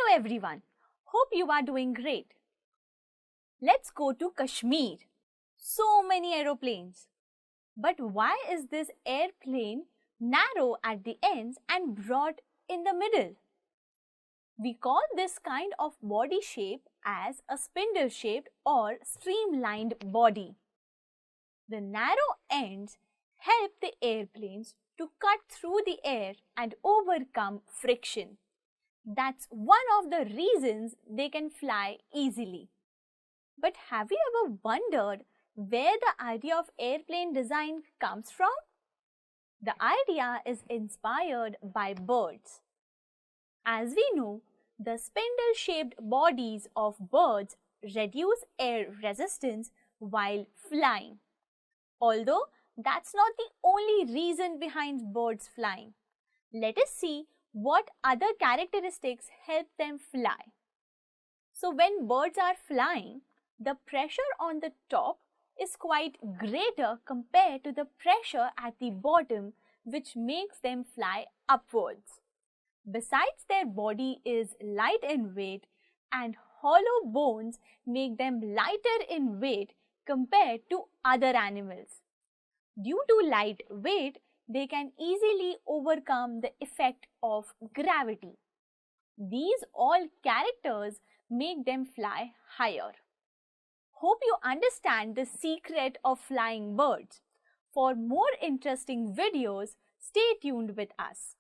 Hello everyone. Hope you are doing great. Let's go to Kashmir. So many aeroplanes. But why is this airplane narrow at the ends and broad in the middle? We call this kind of body shape as a spindle-shaped or streamlined body. The narrow ends help the airplanes to cut through the air and overcome friction. That's one of the reasons they can fly easily. But have you ever wondered where the idea of airplane design comes from? The idea is inspired by birds. As we know, the spindle-shaped bodies of birds reduce air resistance while flying. Although that's not the only reason behind birds flying. Let us see what other characteristics help them fly. So when birds are flying, the pressure on the top is quite greater compared to the pressure at the bottom, which makes them fly upwards. Besides, their body is light in weight and hollow bones make them lighter in weight compared to other animals. Due to light weight, they can easily overcome the effect of gravity. These all characters make them fly higher. Hope you understand the secret of flying birds. For more interesting videos, stay tuned with us.